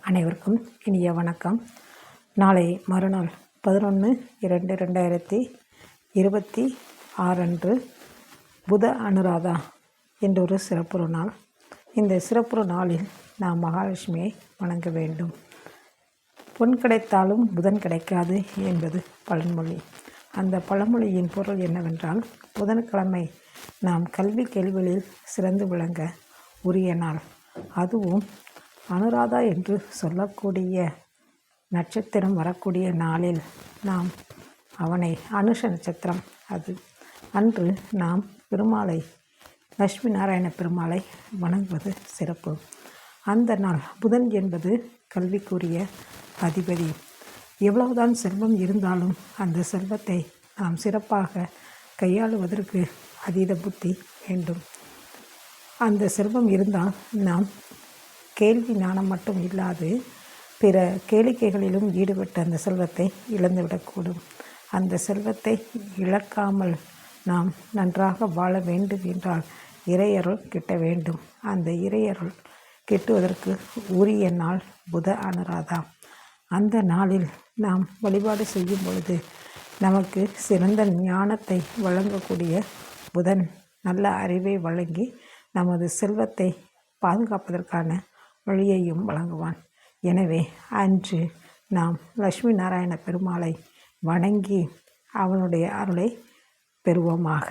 அனைவருக்கும் இனிய வணக்கம். நாளை மறுநாள் 11/2/2026 அன்று புத அனுராதா என்றொரு சிறப்புறு நாள். இந்த சிறப்புறு நாளில் நாம் மகாலட்சுமியை வணங்க வேண்டும். பொன் கிடைத்தாலும் புதன் கிடைக்காது என்பது பழமொழி. அந்த பழமொழியின் பொருள் என்னவென்றால், புதன்கிழமை நாம் கல்வி கேள்விகளில் சிறந்து விளங்க உரிய நாள். அதுவும் அனுராதா என்று சொல்லக்கூடிய நட்சத்திரம் வரக்கூடிய நாளில் நாம் அவனை அனுஷ நட்சத்திரம் அது அன்று நாம் பெருமாளை லட்சுமி நாராயண பெருமாளை வணங்குவது சிறப்பு. அந்த நாள் புதன் என்பது கல்விக்குரிய அதிபதி. எவ்வளவுதான் செல்வம் இருந்தாலும் அந்த செல்வத்தை நாம் சிறப்பாக கையாளுவதற்கு அதீத புத்தி வேண்டும். அந்த செல்வம் இருந்தால் நாம் கேள்வி ஞானம் மட்டும் இல்லாது பிற கேளிக்கைகளிலும் ஈடுபட்டு அந்த செல்வத்தை இழந்துவிடக்கூடும். அந்த செல்வத்தை இழக்காமல் நாம் நன்றாக வாழ வேண்டும் என்றால் இறையருள் கிட்ட வேண்டும். அந்த இறையருள் கிட்டுவதற்கு உரிய நாள் புத அனுராதா. அந்த நாளில் நாம் வழிபாடு செய்யும் பொழுது நமக்கு சிறந்த ஞானத்தை வழங்கக்கூடிய புதன் நல்ல அறிவை வழங்கி நமது செல்வத்தை பாதுகாப்பதற்கான வழியையும் வழங்குவான். எனவே அன்று நாம் லட்சுமி நாராயண பெருமாளை வணங்கி அவனுடைய அருளை பெறுவோமாக.